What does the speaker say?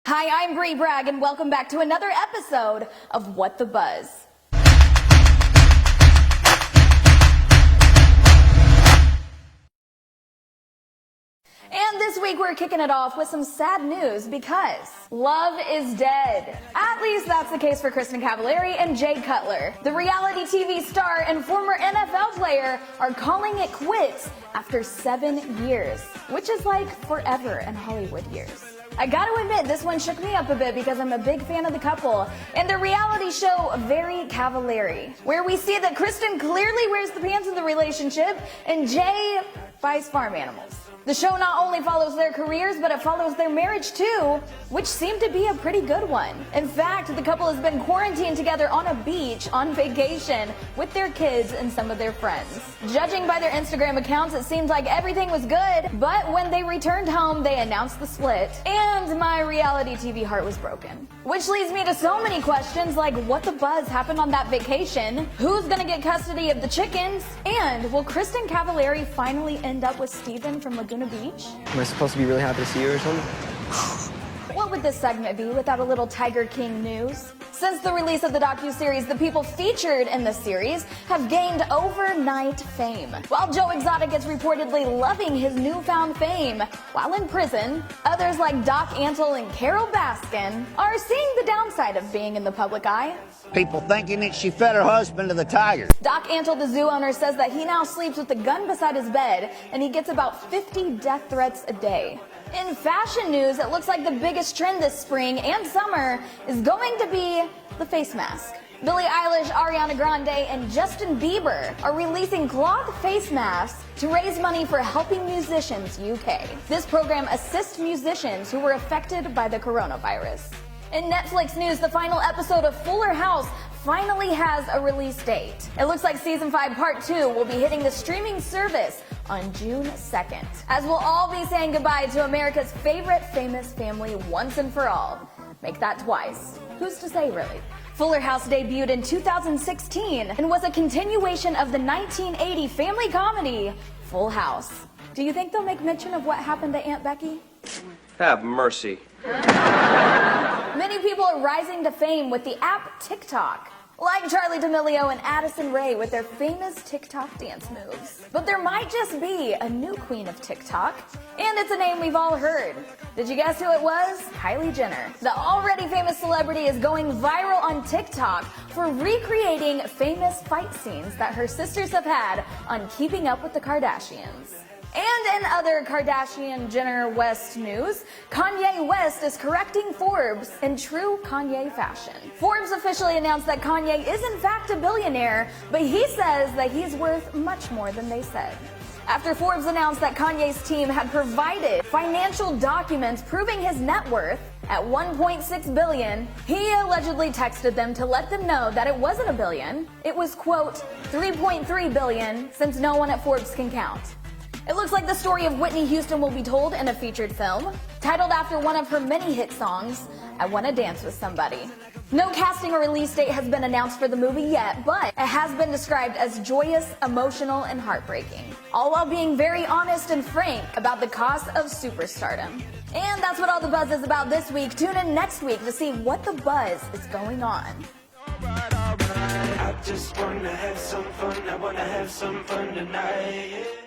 Hi, I'm Bree Bragg, and welcome back to another episode of What the Buzz. And this week we're kicking it off with some sad news because love is dead. At least that's the case for Kylie Cavallari and Jay Cutler. The reality TV star and former NFL player are calling it quits after 7 years, which is like forever in Hollywood years. I gotta admit, this one shook me up a bit because I'm a big fan of the couple and their reality show, Very Cavallari, where we see that Kristen clearly wears the pants in the relationship and Jay buys farm animals. The show not only follows their careers, but it follows their marriage too, which seemed to be a pretty good one. In fact, the couple has been quarantined together on a beach on vacation with their kids and some of their friends. Judging by their Instagram accounts, it seemed like everything was good, but when they returned home, they announced the split, and my reality TV heart was broken. Which leads me to so many questions like what the buzz happened on that vacation, who's gonna get custody of the chickens, and will Kylie Cavallari finally end up with Steven from Laguna Beach? Am I supposed to be really happy to see you or something? What would this segment be without a little Tiger King news? Since the release of the docuseries, the people featured in the series have gained overnight fame. While Joe Exotic is reportedly loving his newfound fame while in prison, others like Doc Antle and Carol Baskin are seeing the downside of being in the public eye. People thinking that she fed her husband to the tigers. Doc Antle, the zoo owner, says that he now sleeps with a gun beside his bed and he gets about 50 death threats a day. In fashion news, it looks like the biggest trend this spring and summer is going to be the face mask. Billie Eilish, Ariana Grande, and Justin Bieber are releasing cloth face masks to raise money for Helping Musicians UK. This program assists musicians who were affected by the coronavirus. In Netflix news, the final episode of Fuller House finally has a release date. It looks like Season 5 Part 2 will be hitting the streaming service on June 2nd, as we'll all be saying goodbye to America's favorite famous family once and for all. Make that twice. Who's to say, really? Fuller House debuted in 2016 and was a continuation of the 1980 family comedy Full House. Do you think they'll make mention of what happened to Aunt Becky? Have mercy. Many people are rising to fame with the app TikTok, like Charlie D'Amelio and Addison Rae with their famous TikTok dance moves. But there might just be a new queen of TikTok, and it's a name we've all heard. Did you guess who it was? Kylie Jenner. The already famous celebrity is going viral on TikTok for recreating famous fight scenes that her sisters have had on Keeping Up with the Kardashians. And in other Kardashian-Jenner-West news, Kanye West is correcting Forbes in true Kanye fashion. Forbes officially announced that Kanye is in fact a billionaire, but he says that he's worth much more than they said. After Forbes announced that Kanye's team had provided financial documents proving his net worth at $1.6 billion, he allegedly texted them to let them know that it wasn't a billion. It was, quote, $3.3 billion, since no one at Forbes can count. It looks like the story of Whitney Houston will be told in a featured film, titled after one of her many hit songs, I Wanna Dance with Somebody. No casting or release date has been announced for the movie yet, but it has been described as joyous, emotional, and heartbreaking, all while being very honest and frank about the cost of superstardom. And that's what all the buzz is about this week. Tune in next week to see what the buzz is going on. I just wanna have some fun, I wanna have some fun tonight.